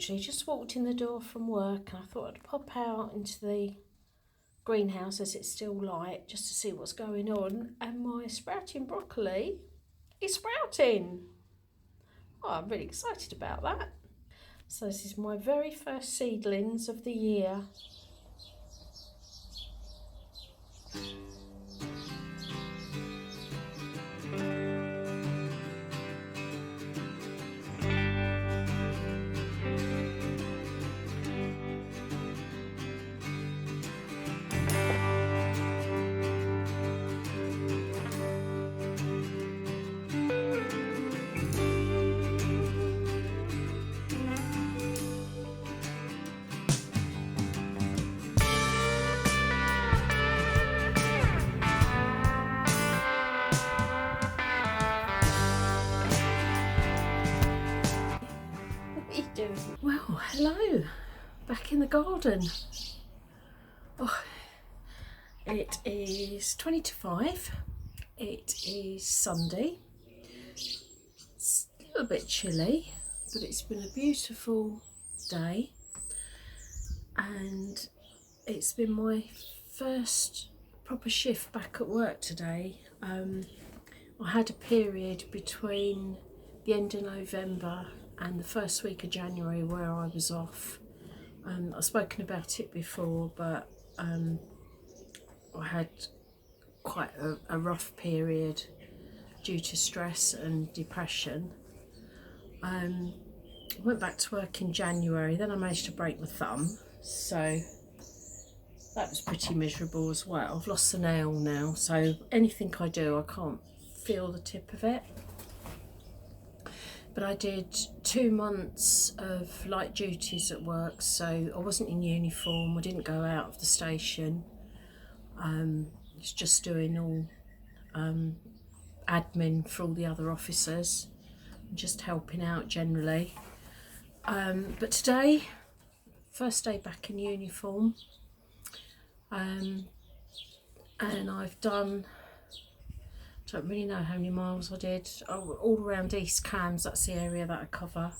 Actually, just walked in the door from work and I thought I'd pop out into the greenhouse as it's still light just to see what's going on, and my sprouting broccoli is sprouting. Oh, I'm really excited about that. So this is my very first seedlings of the year. What are you doing? Well, hello, back in the garden. Oh, it is 20 to 5. It is Sunday. It's a little bit chilly, but it's been a beautiful day, and it's been my first proper shift back at work today. I had a period between the end of November and the first week of January where I was off. I've spoken about it before, but I had quite a rough period due to stress and depression. I went back to work in January, then I managed to break my thumb, so that was pretty miserable as well. I've lost a nail now, so anything I do I can't feel the tip of it. But I did 2 months of light duties at work, so I wasn't in uniform, I didn't go out of the station. It's just doing all admin for all the other officers, just helping out generally. But today, first day back in uniform, and I've done, don't really know how many miles I did, all around East Cambs, that's the area that I cover,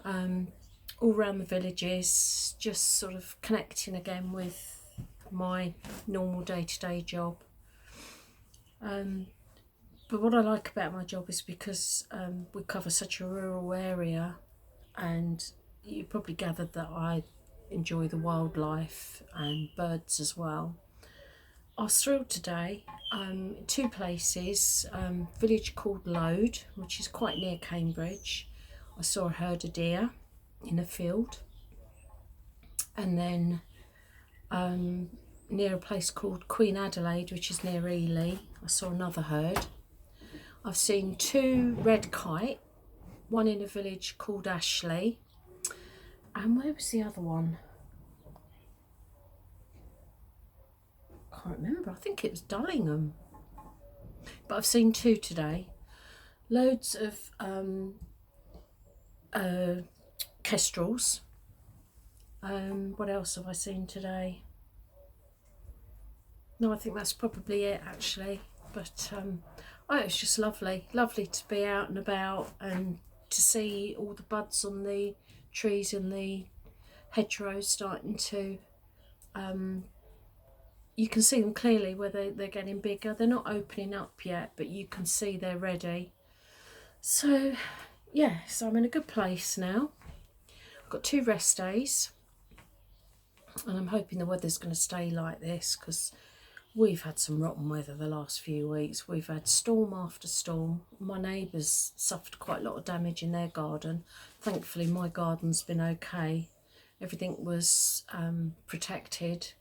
all around the villages, just sort of connecting again with my normal day-to-day job. But what I like about my job is because we cover such a rural area, and you probably gathered that I enjoy the wildlife and birds as well. I was thrilled today. 2 places, village called Lode, which is quite near Cambridge. I saw a herd of deer in a field, and then near a place called Queen Adelaide, which is near Ely, I saw another herd. I've seen 2 red kite, one in a village called Ashley, and where was the other one? Can't remember, I think it was Dullingham. But I've seen 2 today. Loads of kestrels. What else have I seen today? No, I think that's probably it actually. But it's just lovely to be out and about and to see all the buds on the trees and the hedgerows starting to, you can see them clearly where they're getting bigger. They're not opening up yet, but you can see they're ready. So yeah, so I'm in a good place now. I've got 2 rest days, and I'm hoping the weather's going to stay like this, because we've had some rotten weather the last few weeks. We've had storm after storm. My neighbours suffered quite a lot of damage in their garden. Thankfully my garden's been okay. Everything was protected,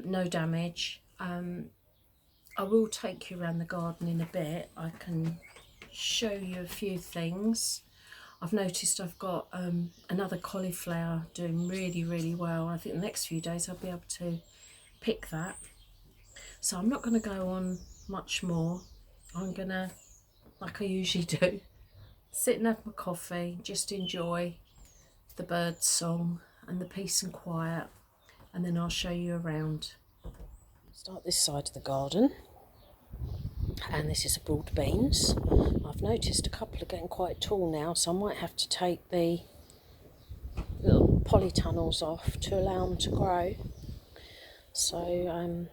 no damage. I will take you around the garden in a bit. I can show you a few things. I've noticed I've got another cauliflower doing really well. I think the next few days I'll be able to pick that. So I'm not going to go on much more. I'm going to, like I usually do, sit and have my coffee, just enjoy the bird song and the peace and quiet, and then I'll show you around. Start this side of the garden, and this is the broad beans. I've noticed a couple are getting quite tall now, so I might have to take the polytunnels off to allow them to grow. So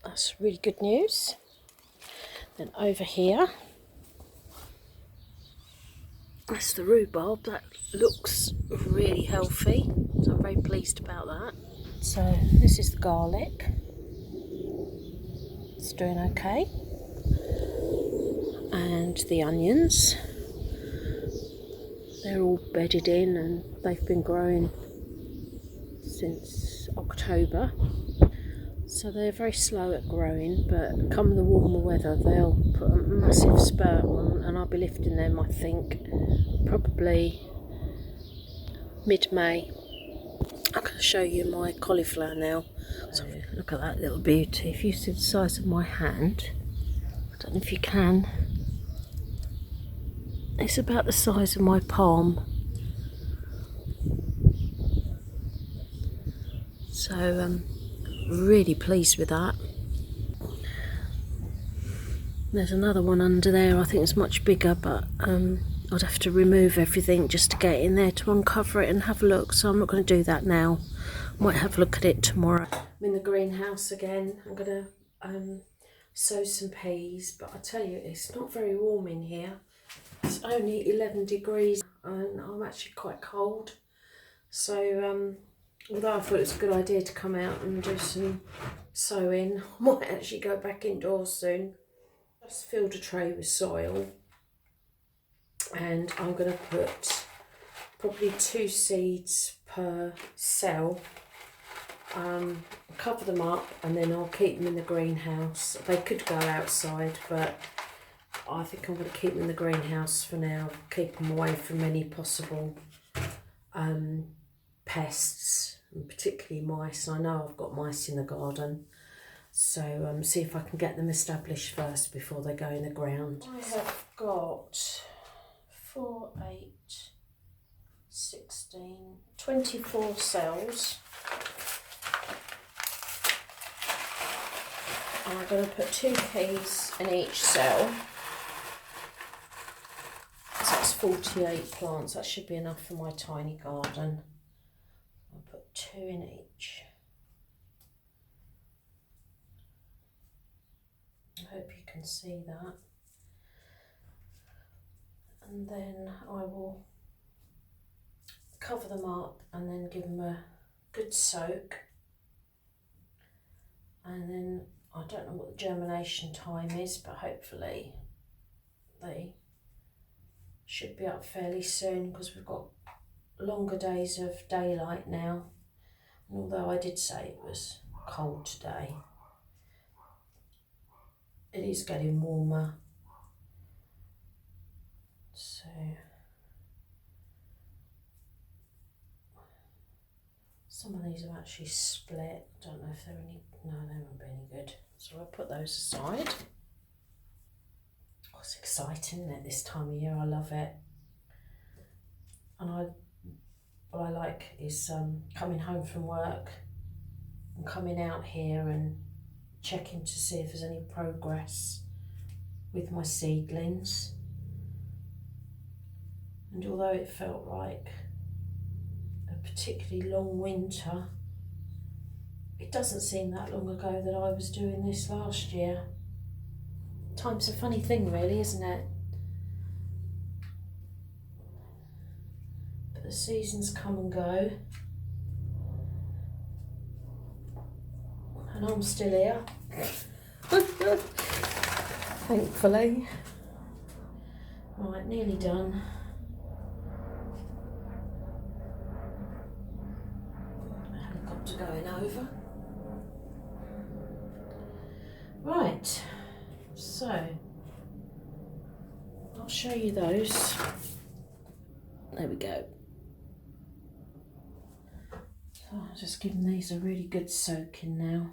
that's really good news. Then over here, that's the rhubarb. That looks really healthy, so I'm very pleased about that. So this is the garlic. It's doing okay. And the onions. They're all bedded in and they've been growing since October. So they're very slow at growing, but come the warmer weather they'll put a massive spurt on, and I'll be lifting them, I think, probably mid-May. I'm going to show you my cauliflower now. So look at that little beauty. If you see the size of my hand, I don't know if you can, it's about the size of my palm. So really pleased with that. There's another one under there, I think it's much bigger, but I'd have to remove everything just to get in there to uncover it and have a look, so I'm not going to do that now. Might have a look at it tomorrow. I'm in the greenhouse again. I'm going to sow some peas, but I tell you, it's not very warm in here. It's only 11 degrees and I'm actually quite cold. So although I thought it was a good idea to come out and do some sowing, I might actually go back indoors soon. Just filled a tray with soil, and I'm going to put probably 2 seeds per cell. Cover them up and then I'll keep them in the greenhouse. They could go outside, but I think I'm going to keep them in the greenhouse for now. Keep them away from any possible pests, and particularly mice. I know I've got mice in the garden, so see if I can get them established first before they go in the ground. I have got 4, 8, 16, 24 cells. And I'm going to put 2 peas in each cell. So that's 48 plants. That should be enough for my tiny garden. I'll put 2 in each. I hope you can see that. And then I will cover them up and then give them a good soak. And then I don't know what the germination time is, but hopefully they should be up fairly soon, because we've got longer days of daylight now. And although I did say it was cold today, it is getting warmer. So some of these have actually split. Don't know if they're any, no, they won't be any good. So I'll put those aside. Oh, it's exciting, isn't it, this time of year? I love it. And what I like is coming home from work and coming out here and checking to see if there's any progress with my seedlings. And although it felt like a particularly long winter, it doesn't seem that long ago that I was doing this last year. Time's a funny thing really, isn't it? But the seasons come and go. And I'm still here. Thankfully. Right, nearly done. Helicopter going over. Right, so I'll show you those. There we go. So I'll just give these a really good soaking now.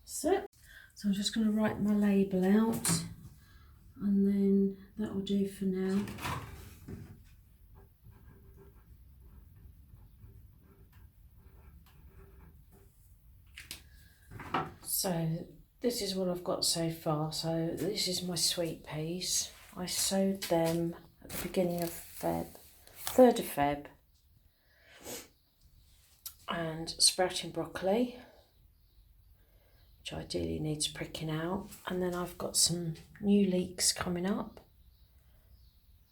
So I'm just going to write my label out, and then that will do for now. So this is what I've got so far. So this is my sweet peas. I sowed them at the beginning of Feb, 3rd of Feb. And sprouting broccoli, which ideally needs pricking out. And then I've got some new leeks coming up.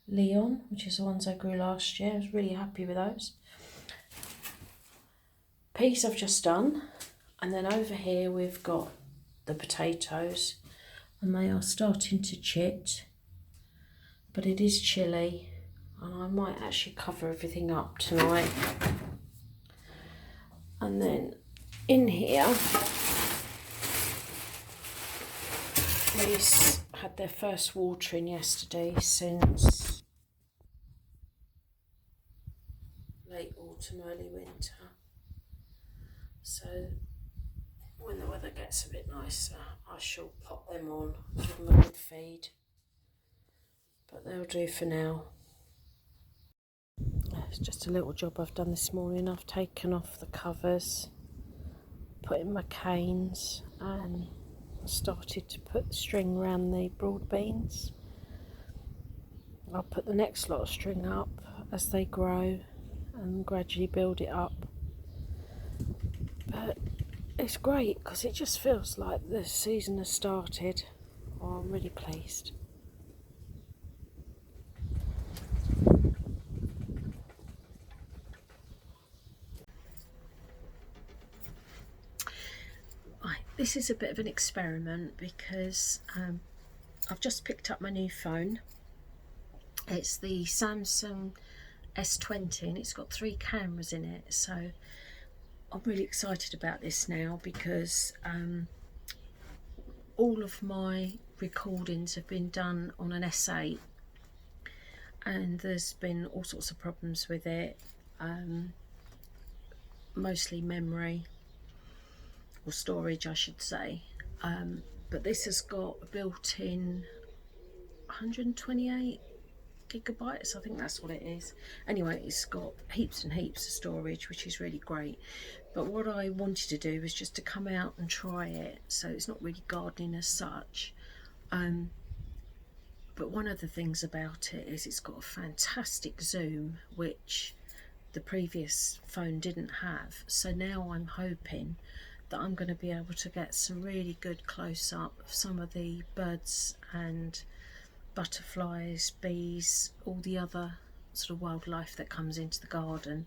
Leon, which is the ones I grew last year. I was really happy with those. Peas I've just done. And then over here we've got the potatoes. And they are starting to chit. But it is chilly. And I might actually cover everything up tonight. And then in here, these had their first watering yesterday since late autumn, early winter. So when the weather gets a bit nicer, I shall pop them on, give them a good feed. But they'll do for now. It's just a little job I've done this morning. I've taken off the covers, put in my canes, and started to put the string around the broad beans. I'll put the next lot of string up as they grow and gradually build it up. But it's great because it just feels like the season has started. Oh, I'm really pleased. This is a bit of an experiment because I've just picked up my new phone. It's the Samsung S20 and it's got 3 cameras in it. So I'm really excited about this now because all of my recordings have been done on an S8 and there's been all sorts of problems with it, mostly memory. Or storage I should say, but this has got a built-in 128 gigabytes, I think that's what it is. Anyway, it's got heaps and heaps of storage, which is really great. But what I wanted to do was just to come out and try it, so it's not really gardening as such. But one of the things about it is it's got a fantastic zoom, which the previous phone didn't have. So now I'm hoping that I'm going to be able to get some really good close-up of some of the birds and butterflies, bees, all the other sort of wildlife that comes into the garden.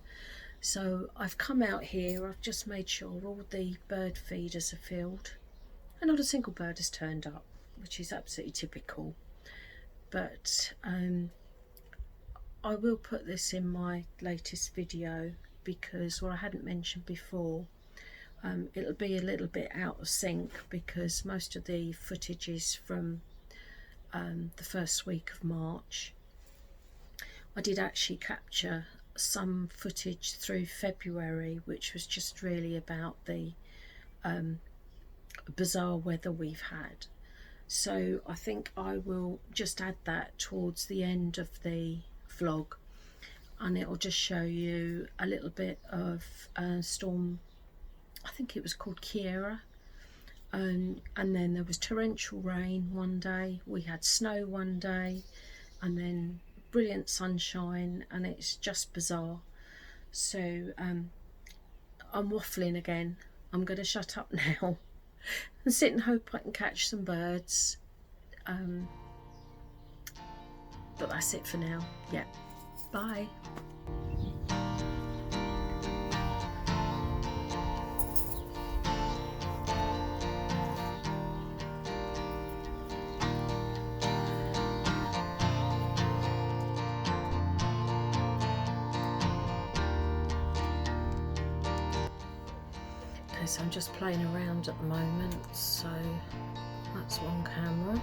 So I've come out here, I've just made sure all the bird feeders are filled and not a single bird has turned up, which is absolutely typical. But I will put this in my latest video because what I hadn't mentioned before, it'll be a little bit out of sync because most of the footage is from the first week of March. I did actually capture some footage through February, which was just really about the bizarre weather we've had. So I think I will just add that towards the end of the vlog, and it will just show you a little bit of storm, I think it was called Ciara, and then there was torrential rain one day, we had snow one day, and then brilliant sunshine, and it's just bizarre. So I'm waffling again. I'm going to shut up now and sit and hope I can catch some birds. But that's it for now. Yeah, bye. Okay, so I'm just playing around at the moment, so that's one camera.